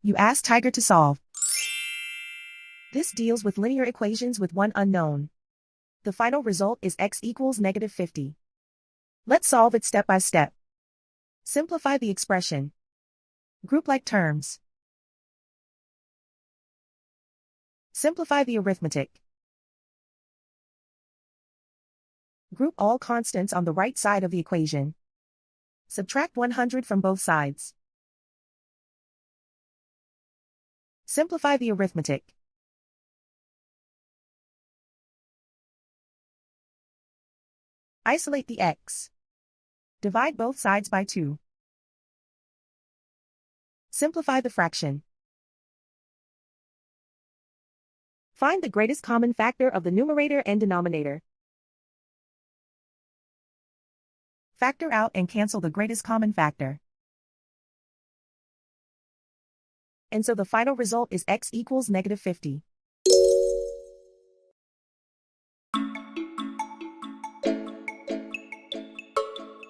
You ask Tiger to solve. This deals with linear equations with one unknown. The final result is x equals -50. Let's solve it step by step. Simplify the expression. Group like terms. Simplify the arithmetic. Group all constants on the right side of the equation. Subtract 100 from both sides. Simplify the arithmetic. Isolate the x. Divide both sides by 2. Simplify the fraction. Find the greatest common factor of the numerator and denominator. Factor out and cancel the greatest common factor. And so the final result is x equals -50.